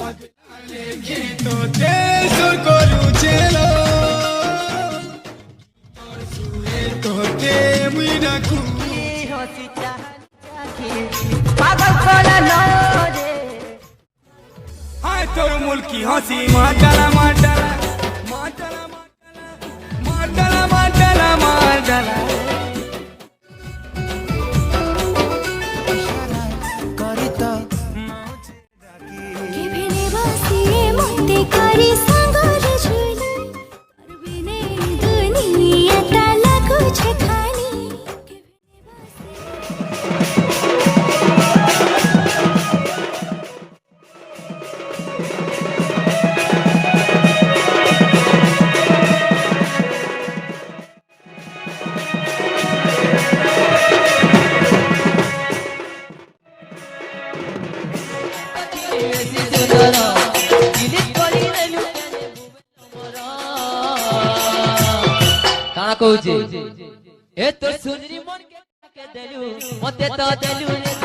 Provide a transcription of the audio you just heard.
তো দেশ করু চেলো তোতে মুই রাখু পাগল কলা নরে হায় তোর মুলকি হাসি মাটালা মাটালা মাটালা মাটালা মাটালা মাটালা करी संगर झुली और बिने दुनिया ताला कुछ खानी কানা কହୁছে এ তোর সুন্দরী মন কে দেলু মতে তো দেলু রে